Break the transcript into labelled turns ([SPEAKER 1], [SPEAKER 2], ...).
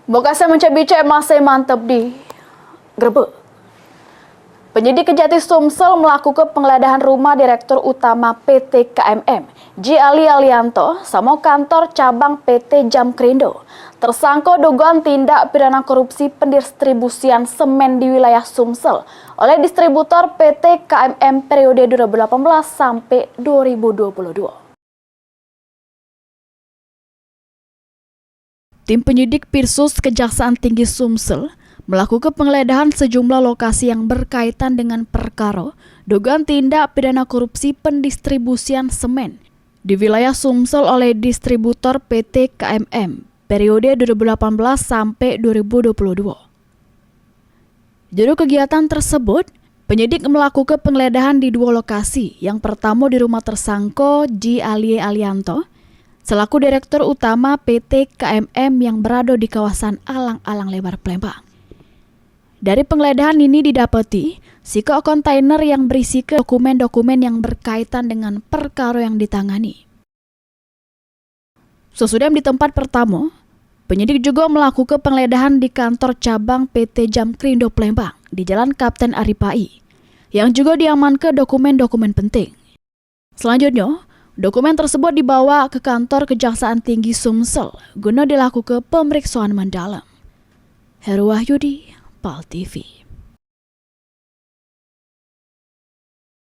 [SPEAKER 1] Bokasnya mencabik masih mantap di Grebek. Penyidik Kejati Sumsel melakukan penggeledahan rumah Direktur Utama PT KMM, J. Ali Alianto, sama kantor cabang PT Jamkrindo. Tersangka dugaan tindak pidana korupsi pendistribusian semen di wilayah Sumsel oleh distributor PT KMM periode 2018 sampai 2022. Tim penyidik Pirsus Kejaksaan Tinggi Sumsel melakukan penggeledahan sejumlah lokasi yang berkaitan dengan perkara dugaan tindak pidana korupsi pendistribusian semen di wilayah Sumsel oleh distributor PT KMM periode 2018 sampai 2022. Judul kegiatan tersebut, penyidik melakukan penggeledahan di dua lokasi. Yang pertama di rumah tersangka J. Ali Alianto selaku Direktur Utama PT KMM yang berada di kawasan Alang-Alang Lebar Palembang. Dari penggeledahan ini didapati sika kontainer yang berisi dokumen-dokumen yang berkaitan dengan perkara yang ditangani. Sesudah di tempat pertama, penyidik juga melakukan penggeledahan di kantor cabang PT Jamkrindo Palembang di Jalan Kapten Aripai, yang juga diamankan dokumen-dokumen penting. Selanjutnya, dokumen tersebut dibawa ke kantor Kejaksaan Tinggi Sumsel guna dilakukan pemeriksaan mendalam. Heru Wahyudi, PAL TV.